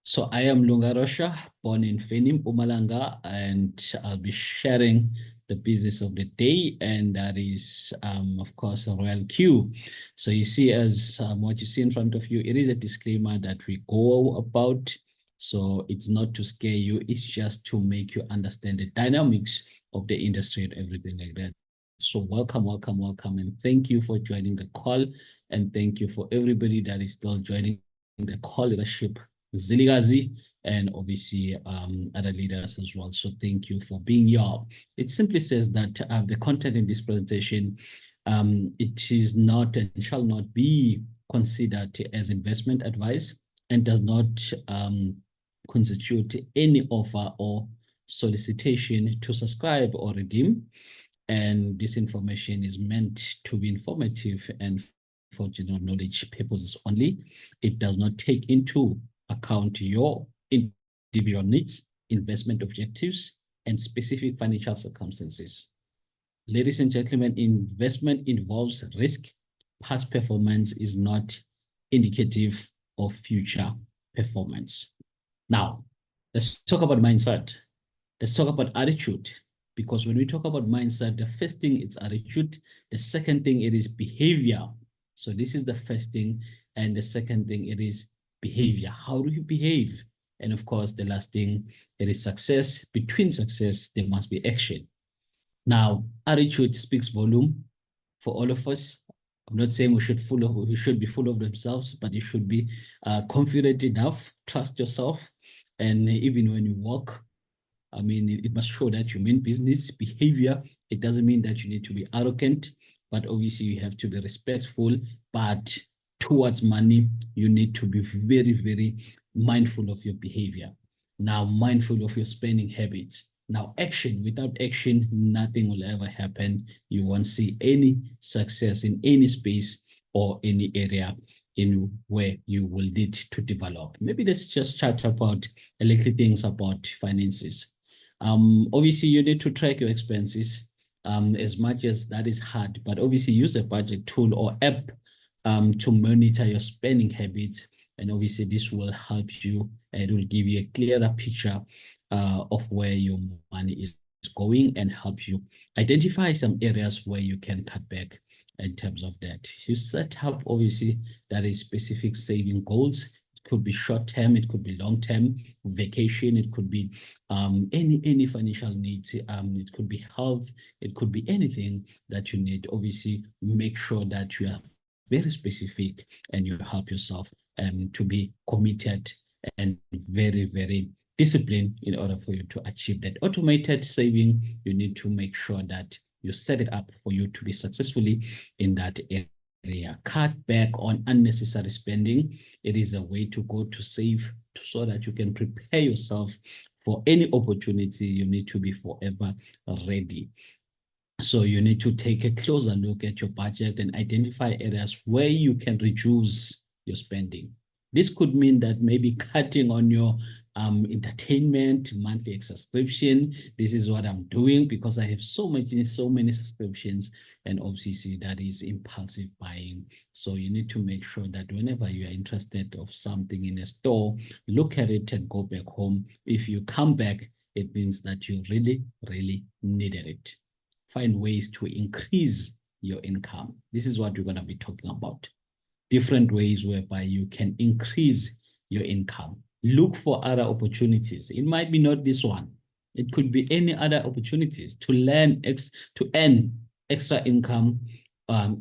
So I am Lungarosha, born in Feni, Mpumalanga, and I'll be sharing the business of the day, and that is, of course, a Royal Q. So you see, as what you see in front of you, it is a disclaimer that we go about. So it's not to scare you; it's just to make you understand the dynamics of the industry and everything like that. So welcome, welcome, welcome, and thank you for joining the call, and thank you for everybody that is still joining the call leadership. Ziligazi, and obviously other leaders as well. So thank you for being here. It simply says that the content in this presentation, it is not and shall not be considered as investment advice and does not constitute any offer or solicitation to subscribe or redeem. And this information is meant to be informative and for general knowledge purposes only. It does not take into account your individual needs, investment objectives, and specific financial circumstances. Ladies and gentlemen, investment involves risk. Past performance is not indicative of future performance. Now, let's talk about mindset. Let's talk about attitude. Because when we talk about mindset, the first thing is attitude. The second thing, it is behavior. So this is the first thing. And the second thing, it is behavior. How do you behave? And of course, the last thing, it is success. Between success, there must be action. Now, attitude speaks volume for all of us. I'm not saying we should be full of themselves, but you should be confident enough, trust yourself. And even when you walk, I mean, it must show that you mean business behavior. It doesn't mean that you need to be arrogant, but obviously you have to be respectful. But towards money, you need to be very, very mindful of your behavior. Now, mindful of your spending habits. Now, action. Without action, nothing will ever happen. You won't see any success in any space or any area in where you will need to develop. Maybe let's just chat about a little things about finances. Obviously, you need to track your expenses as much as that is hard, but obviously use a budget tool or app to monitor your spending habits. And obviously, this will help you and it will give you a clearer picture of where your money is going and help you identify some areas where you can cut back in terms of that. You set up, obviously, that is specific saving goals. It could be short term, it could be long term, vacation, it could be any financial needs, it could be health, it could be anything that you need. Obviously, make sure that you are very specific and you help yourself to be committed and very, very disciplined in order for you to achieve that automated saving. You need to make sure that you set it up for you to be successfully in that area. Cut back on unnecessary spending. It is a way to go to save so that you can prepare yourself for any opportunity. You need to be forever ready. So you need to take a closer look at your budget and identify areas where you can reduce your spending. This could mean that maybe cutting on your entertainment, monthly subscription. This is what I'm doing because I have so many subscriptions, and obviously that is impulsive buying. So you need to make sure that whenever you are interested of something in a store, look at it and go back home. If you come back, it means that you really, really needed it. Find ways to increase your income. This is what we're going to be talking about. Different ways whereby you can increase your income. Look for other opportunities. It might be not this one. It could be any other opportunities to earn extra income,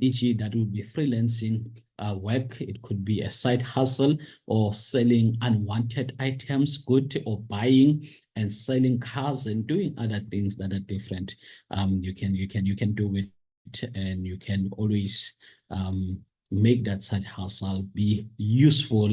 e.g. that would be freelancing work. It could be a side hustle or selling unwanted items, good, or buying and selling cars and doing other things that are different. You can do it, and you can always make that side hustle be useful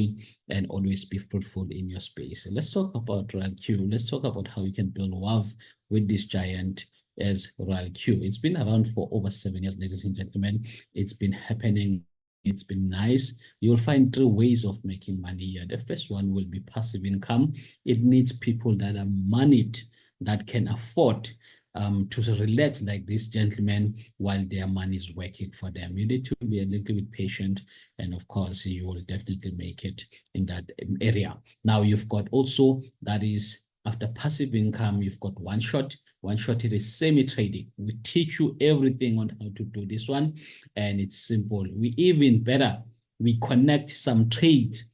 and always be fruitful in your space. So let's talk about Royal Q. Let's talk about how you can build wealth with this giant as Royal Q. It's been around for over 7 years, ladies and gentlemen. It's been happening. It's been nice. You'll find 3 ways of making money here. The first one will be passive income. It needs people that are moneyed, that can afford to relax like this gentleman while their money is working for them. You need to be a little bit patient, and of course, you will definitely make it in that area. Now, you've got also, that is, after passive income, you've got one shot. One shot, it is semi-trading. We teach you everything on how to do this one, and it's simple. We even better, we connect some trades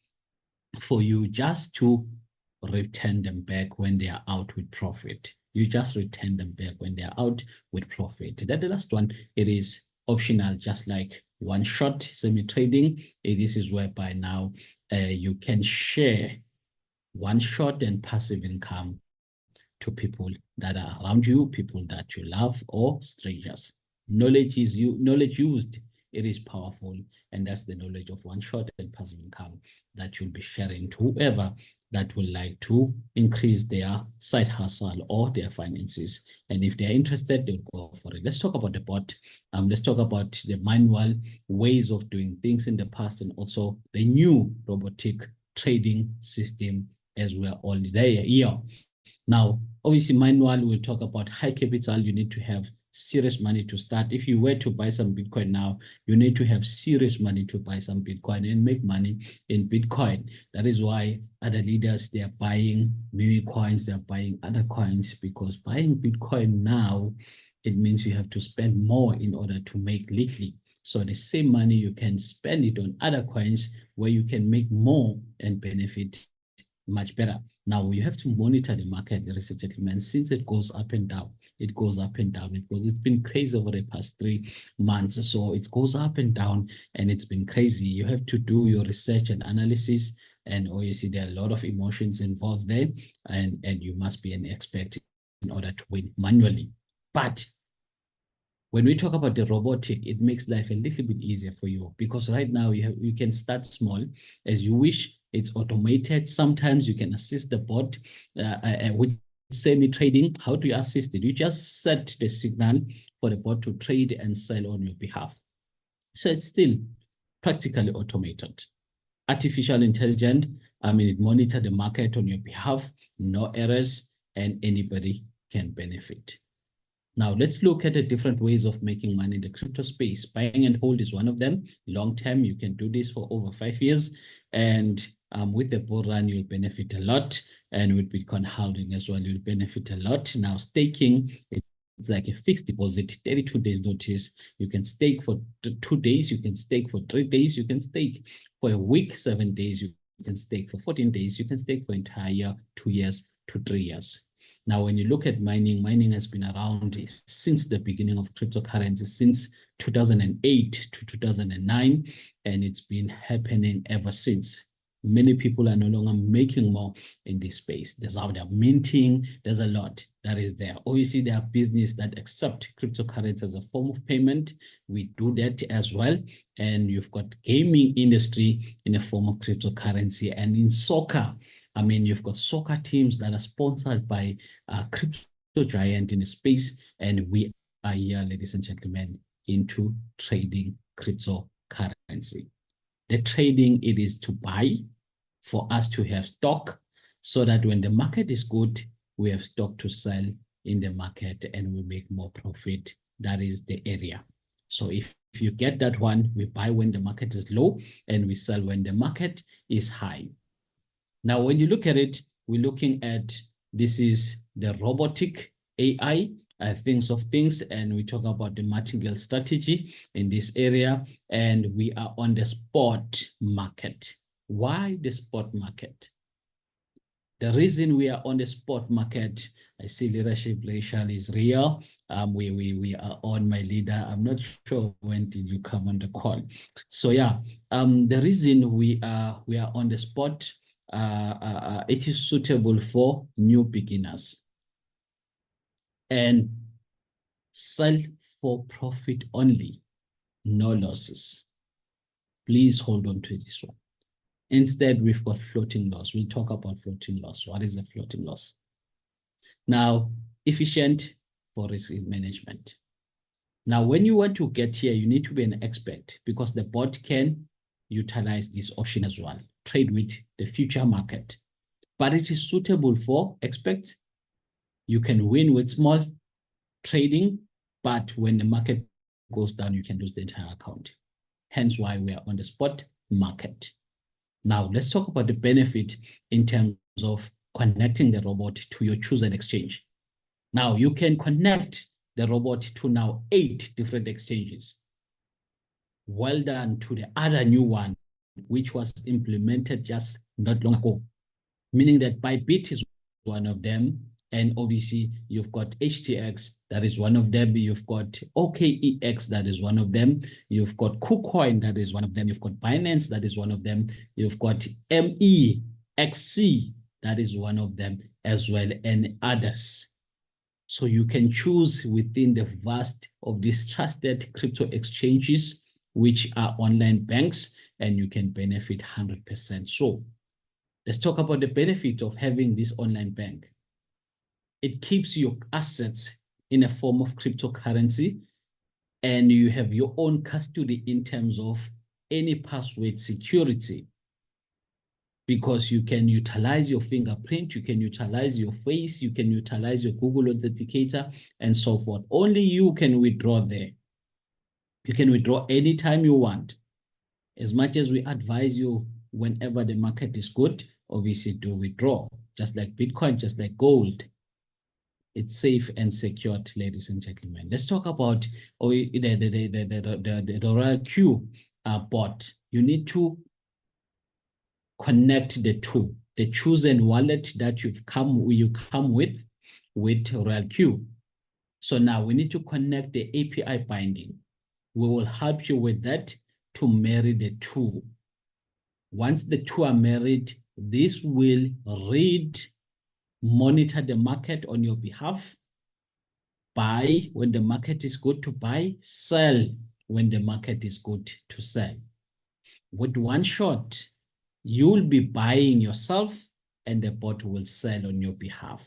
for you just to return them back when they are out with profit. You just return them back when they are out with profit. That the last one, it is optional, just like one shot semi-trading. This is whereby now you can share one shot and passive income to people that are around you, people that you love, or strangers. Knowledge used, it is powerful, and that's the knowledge of one shot and passive income that you'll be sharing to whoever that would like to increase their side hustle or their finances. And if they're interested, they'll go for it. Let's talk about the bot. Let's talk about the manual ways of doing things in the past, and also the new robotic trading system as we're all there here. Now, obviously, manual, we'll talk about high capital. You need to have serious money to start. If you were to buy some Bitcoin now, you need to have serious money to buy some Bitcoin and make money in Bitcoin. That is why other leaders, they are buying meme coins, they are buying other coins, because buying Bitcoin now, it means you have to spend more in order to make little. So the same money, you can spend it on other coins where you can make more and benefit much better. Now, you have to monitor the market, ladies and gentlemen, since it goes up and down. It goes up and down. It's been crazy over the past 3 months. So it goes up and down, and it's been crazy. You have to do your research and analysis. And obviously, there are a lot of emotions involved there. And you must be an expert in order to win manually. But when we talk about the robotic, it makes life a little bit easier for you, because right now you can start small as you wish. It's automated. Sometimes you can assist the bot with semi-trading. How do you assist it? You just set the signal for the bot to trade and sell on your behalf. So it's still practically automated. Artificial intelligence, it monitors the market on your behalf, no errors, and anybody can benefit. Now, let's look at the different ways of making money in the crypto space. Buying and hold is one of them. Long term, you can do this for over 5 years. And with the bull run, you'll benefit a lot. And with Bitcoin holding as well, you'll benefit a lot. Now, staking, it's like a fixed deposit, 32 days notice. You can stake for 2 days. You can stake for 3 days. You can stake for a week, 7 days. You can stake for 14 days. You can stake for entire 2 years to 3 years. Now, when you look at mining, mining has been around since the beginning of cryptocurrency, since 2008 to 2009, and it's been happening ever since. Many people are no longer making more in this space. There's how they're minting, there's a lot that is there. Obviously, there are businesses that accept cryptocurrency as a form of payment. We do that as well. And you've got gaming industry in a form of cryptocurrency. And in soccer, you've got soccer teams that are sponsored by a crypto giant in the space, and we are here, ladies and gentlemen, into trading cryptocurrency. The trading, it is to buy for us to have stock, so that when the market is good, we have stock to sell in the market and we make more profit. That is the area. So if you get that one, we buy when the market is low and we sell when the market is high. Now, when you look at it, we're looking at, this is the robotic AI, things of things, and we talk about the martingale strategy in this area, and we are on the spot market. Why the spot market? The reason we are on the spot market, I see leadership racial is real. We are on, my leader. I'm not sure when did you come on the call. So yeah, the reason we are on the spot, it is suitable for new beginners and sell for profit only, no losses. Please hold on to this one. Instead, we've got floating loss. We'll talk about floating loss. What is a floating loss? Now, efficient for risk management. Now, when you want to get here, you need to be an expert, because the bot can utilize this option as well. Trade with the future market. But it is suitable for experts. You can win with small. trading, but when the market goes down, you can lose the entire account. Hence why we are on the spot market. Now, let's talk about the benefit in terms of connecting the robot to your chosen exchange. Now, you can connect the robot to now 8 different exchanges. Well done to the other new one, which was implemented just not long ago, meaning that Bybit is one of them. And obviously, you've got HTX, that is one of them. You've got OKEX, that is one of them. You've got KuCoin, that is one of them. You've got Binance, that is one of them. You've got MEXC, that is one of them as well, and others. So you can choose within the vast of these trusted crypto exchanges, which are online banks, and you can benefit 100%. So let's talk about the benefit of having this online bank. It keeps your assets in a form of cryptocurrency, and you have your own custody in terms of any password security, because you can utilize your fingerprint, you can utilize your face, you can utilize your Google Authenticator, and so forth. Only you can withdraw there. You can withdraw anytime you want. As much as we advise you, whenever the market is good, obviously do withdraw, just like Bitcoin, just like gold. It's safe and secured, ladies and gentlemen. Let's talk about the Royal Q bot. You need to connect the two, the chosen wallet that you come with Royal Q. So now we need to connect the API binding. We will help you with that to marry the two. Once the two are married, this will monitor the market on your behalf, buy when the market is good to buy, sell when the market is good to sell. With one shot, you'll be buying yourself and the bot will sell on your behalf.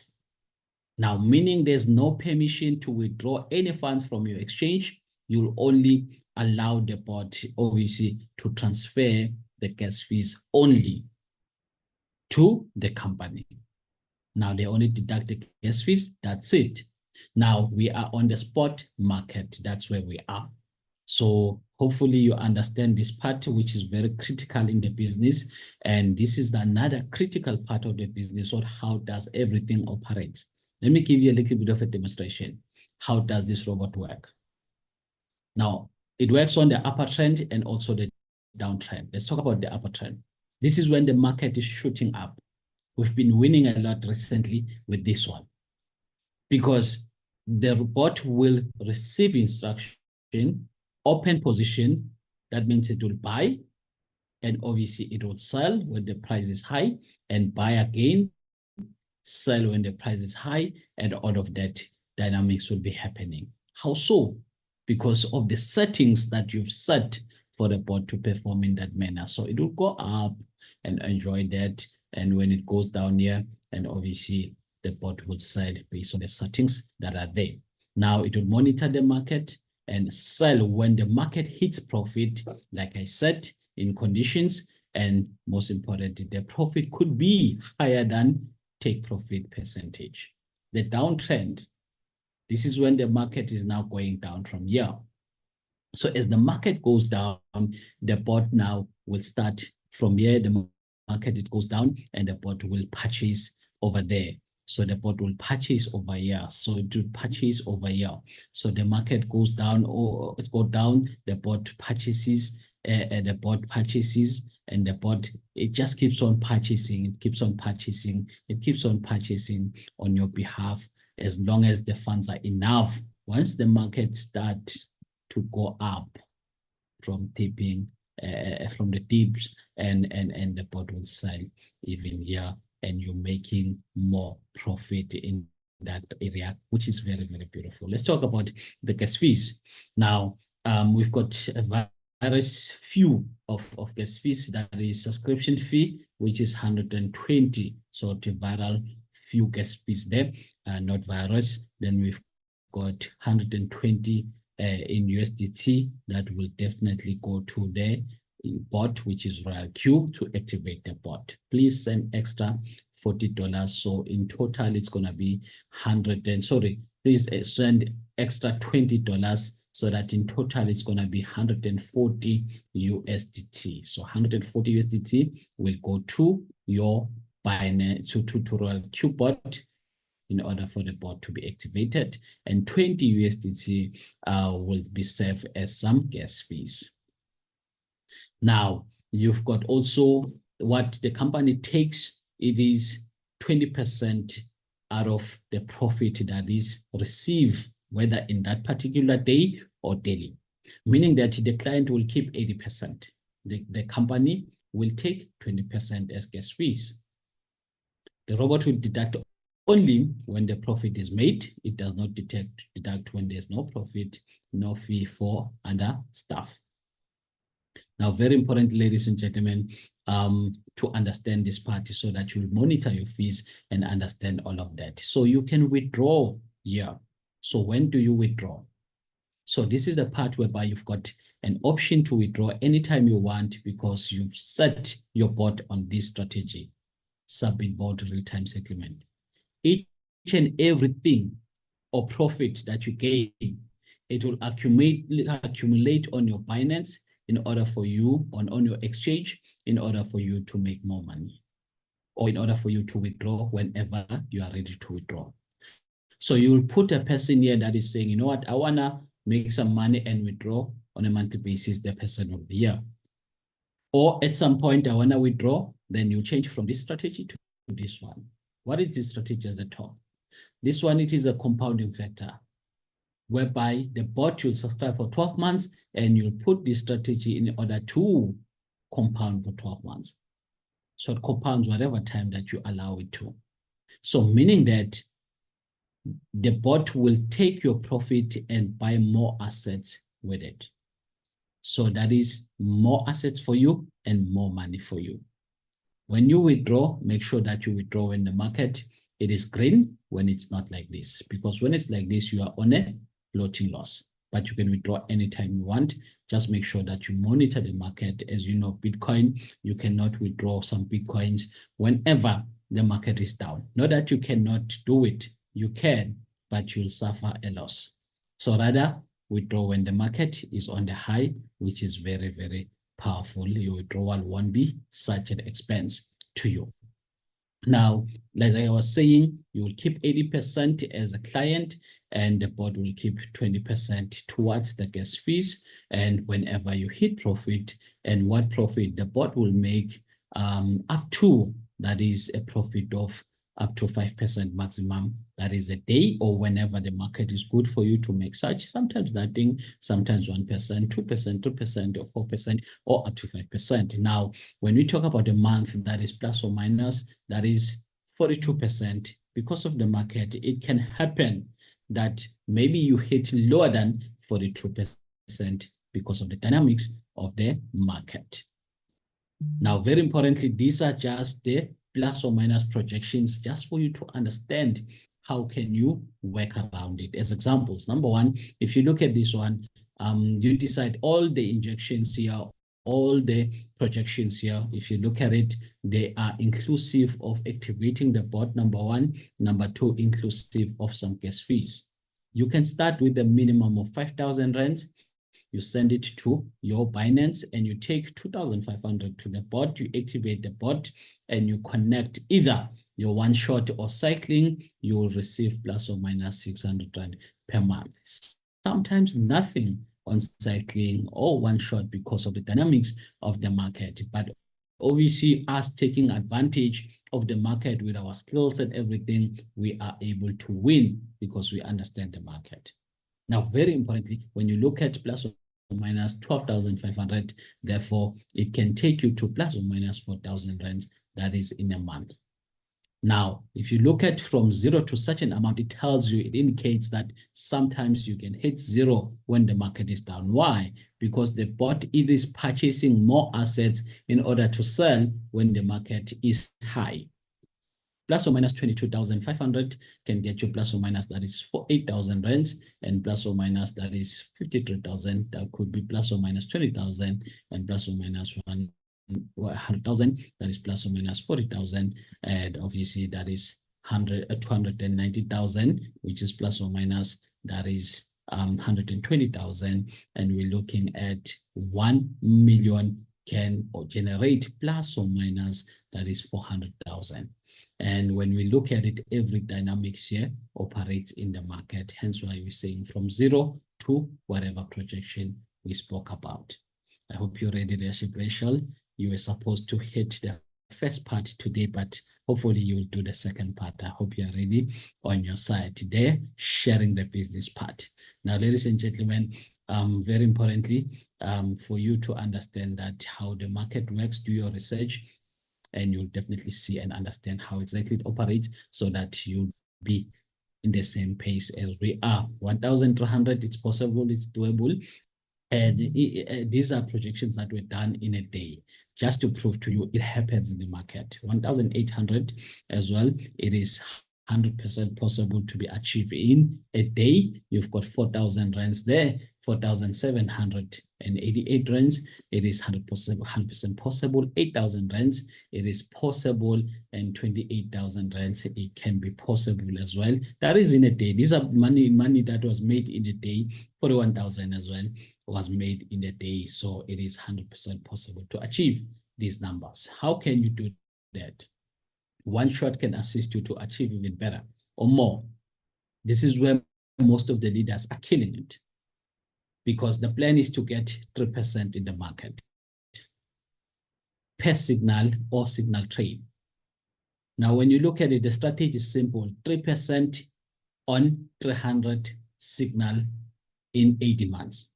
Now, meaning there's no permission to withdraw any funds from your exchange. You'll only allow the bot, obviously, to transfer the gas fees only to the company. Now, they only deduct the gas fees. That's it. Now, we are on the spot market. That's where we are. So hopefully you understand this part, which is very critical in the business. And this is another critical part of the business. Or how does everything operate? Let me give you a little bit of a demonstration. How does this robot work? Now, it works on the upper trend and also the downtrend. Let's talk about the upper trend. This is when the market is shooting up. We've been winning a lot recently with this one, because the bot will receive instruction, open position. That means it will buy, and obviously it will sell when the price is high, and buy again, sell when the price is high, and all of that dynamics will be happening. How so? Because of the settings that you've set for the bot to perform in that manner. So it will go up and enjoy that. And when it goes down here, and obviously the bot will sell based on the settings that are there. Now it will monitor the market and sell when the market hits profit, like I said, in conditions. And most importantly, the profit could be higher than take profit percentage. The downtrend, this is when the market is now going down from here. So as the market goes down, the bot now will start from here. The market, it goes down, and the bot will purchase over there. So the bot will purchase over here. So it will purchase over here. So the market goes down, or it goes down, the bot purchases, and the bot purchases, and the bot, it just keeps on purchasing. It keeps on purchasing. It keeps on purchasing on your behalf, as long as the funds are enough. Once the market starts to go up from tipping, from the dips, and the bot will sell even here, and you're making more profit in that area, which is very, very beautiful. Let's talk about the gas fees. Now, we've got a various few of gas fees. That is subscription fee, which is 120. So the viral few gas fees there, not virus. Then we've got 120 in USDT. That will definitely go to the bot, which is Royal Q, to activate the bot. Please send extra $40. So in total, it's going to be please send extra $20 so that in total it's going to be 140 USDT. So 140 USDT will go to your Binance to Royal Q bot in order for the bot to be activated, and 20 USDT will be served as some gas fees. Now, you've got also what the company takes. It is 20% out of the profit that is received, whether in that particular day or daily, meaning that the client will keep 80%. The company will take 20% as gas fees. The robot will deduct only when the profit is made. It does not deduct when there's no profit, no fee for other stuff. Now, very important, ladies and gentlemen, to understand this part so that you monitor your fees and understand all of that. So you can withdraw here. So when do you withdraw? So this is the part whereby you've got an option to withdraw anytime you want because you've set your bot on this strategy, Submit bot real-time settlement. Each and everything or profit that you gain, it will accumulate on your Binance in order for you, on your exchange, in order for you to make more money, or in order for you to withdraw whenever you are ready to withdraw. So you will put a person here that is saying, you know what, I want to make some money and withdraw on a monthly basis. The person will be here. Or at some point, I want to withdraw, then you change from this strategy to this one. What is this strategy at the top? This one, it is a compounding factor, whereby the bot will subscribe for 12 months and you'll put this strategy in order to compound for 12 months. So it compounds whatever time that you allow it to. So meaning that the bot will take your profit and buy more assets with it. So that is more assets for you and more money for you. When you withdraw, make sure that you withdraw when the market, it is green, when it's not like this. Because when it's like this, you are on a floating loss. But you can withdraw anytime you want. Just make sure that you monitor the market. As you know, Bitcoin, you cannot withdraw some Bitcoins whenever the market is down. Not that you cannot do it. You can, but you'll suffer a loss. So rather, withdraw when the market is on the high, which is very, very powerful. Your withdrawal won't be such an expense to you. Now, like I was saying, you will keep 80% as a client and the bot will keep 20% towards the gas fees. And whenever you hit profit, and what profit the bot will make up to, that is a profit of up to 5% maximum. That is a day or whenever the market is good for you to make such. Sometimes nothing, sometimes 1%, 2%, 2%, or 4%, or up to 5%. Now, when we talk about a month, that is plus or minus, that is 42%. Because of the market, it can happen that maybe you hit lower than 42% because of the dynamics of the market. Now, very importantly, these are just the plus or minus projections, just for you to understand how can you work around it. As examples, number one, if you look at this one, you decide all the injections here, all the projections here, if you look at it, they are inclusive of activating the bot, number one. Number two, inclusive of some gas fees. You can start with a minimum of 5,000 rands. You send it to your Binance and you take 2,500 to the bot, you activate the bot and you connect either your one shot or cycling, you will receive plus or minus 600 Rand per month. Sometimes nothing on cycling or one shot because of the dynamics of the market. But obviously, us taking advantage of the market with our skills and everything, we are able to win because we understand the market. Now, very importantly, when you look at plus or minus 12,500, therefore, it can take you to plus or minus 4,000 rands, that is in a month. Now, if you look at from zero to such an amount, it tells you, it indicates that sometimes you can hit zero when the market is down. Why? Because the bot it is purchasing more assets in order to sell when the market is high. Plus or minus 22,500 can get you plus or minus, that is 8,000 rands, and plus or minus, that is 53,000. That could be plus or minus 20,000, and plus or minus 100,000, that is plus or minus 40,000, and obviously that is 290,000, which is plus or minus, that is 120,000, and we're looking at 1 million can or generate plus or minus, that is 400,000. And when we look at it, every dynamics here operates in the market. Hence why we're saying from 0 to whatever projection we spoke about. I hope you're ready, Leadership Rachel. You were supposed to hit the first part today, but hopefully you will do the second part. I hope you are ready on your side today, sharing the business part. Now, ladies and gentlemen, very importantly, for you to understand that how the market works, do your research, and you'll definitely see and understand how exactly it operates so that you'll be in the same pace as we are. 1,300, it's possible, it's doable. And these are projections that were done in a day, just to prove to you it happens in the market. 1,800 as well, it is 100% possible to be achieved in a day. You've got 4,000 rands there, 4,788 rands. It is 100% possible. 8,000 rands, it is possible, and 28,000 rands, it can be possible as well. That is in a day. These are money that was made in a day. 41,000 as well was made in a day. So it is 100% possible to achieve these numbers. How can you do that? One shot can assist you to achieve even better or more. This is where most of the leaders are killing it, because the plan is to get 3% in the market per signal or signal trade. Now, when you look at it, the strategy is simple: 3% on 300 signal in 80 months.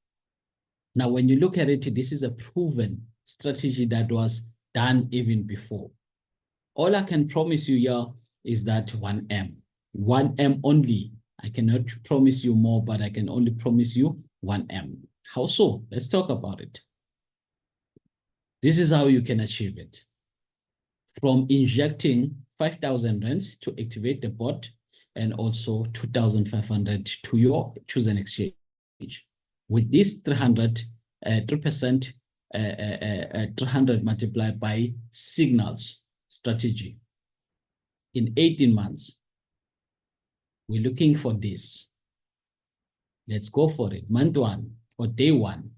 Now, when you look at it, this is a proven strategy that was done even before. All I can promise you here is that 1M. 1M only. I cannot promise you more, but I can only promise you 1M. How so? Let's talk about it. This is how you can achieve it. From injecting 5,000 rands to activate the bot, and also 2,500 to your chosen exchange. With this 3%, 300 multiplied by signals strategy in 18 months. We're looking for this. Let's go for it. Month 1 or day 1.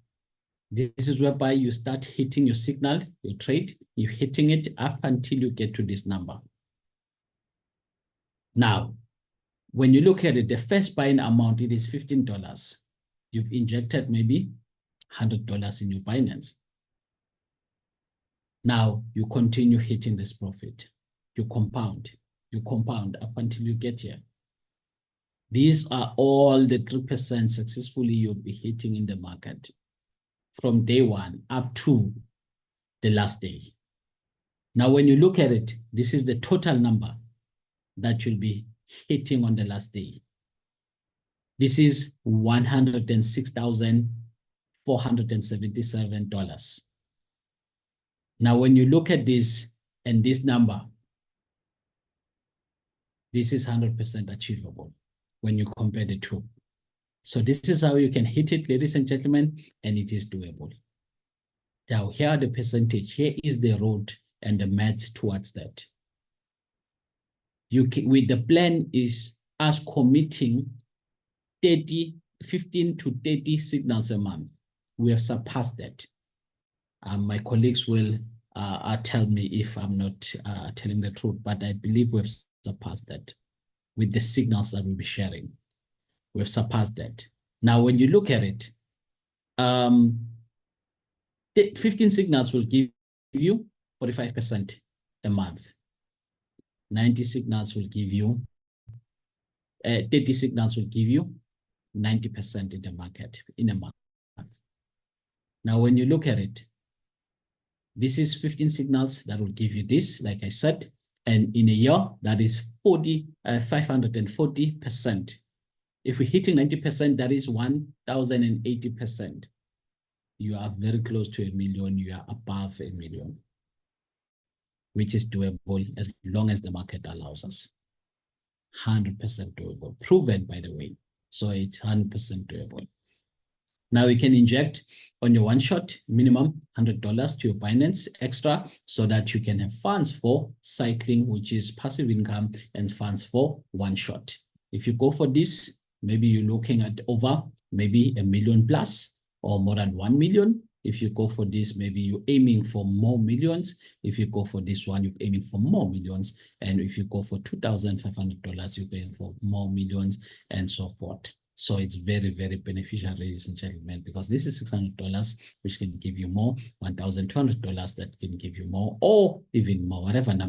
This is whereby you start hitting your signal, your trade, you're hitting it up until you get to this number. Now, when you look at it, the first buying amount, it is $15. You've injected maybe $100 in your Binance. Now you continue hitting this profit. You compound up until you get here. These are all the 3% successfully you'll be hitting in the market from day 1 up to the last day. Now, when you look at it, this is the total number that you'll be hitting on the last day. This is $106,477. Now, when you look at this and this number, this is 100% achievable when you compare the two. So this is how you can hit it, ladies and gentlemen, and it is doable. Now, here are the percentage. Here is the road and the maths towards that. With the plan is us committing 15 to 30 signals a month. We have surpassed that. My colleagues will tell me if I'm not telling the truth, but I believe we've surpassed that with the signals that we'll be sharing. We've surpassed that. Now, when you look at it, 15 signals will give you 45% a month. 90 signals will give you, 30 signals will give you 90% in the market in a month. Now, when you look at it, this is 15 signals that will give you this, like I said, and in a year, that is 540%. If we're hitting 90%, that is 1,080%. You are very close to 1 million. You are above 1 million, which is doable as long as the market allows us. 100% doable, proven, by the way. So it's 100% doable. Now you can inject on your one shot minimum $100 to your Binance extra so that you can have funds for cycling, which is passive income, and funds for one shot. If you go for this, maybe you're looking at over maybe $1 million plus or more than 1 million. If you go for this, maybe you're aiming for more millions. If you go for this one, you're aiming for more millions. And if you go for $2,500, you're going for more millions and so forth. So it's very, very beneficial, ladies and gentlemen, because this is $600, which can give you more, $1,200 that can give you more, or even more, whatever number.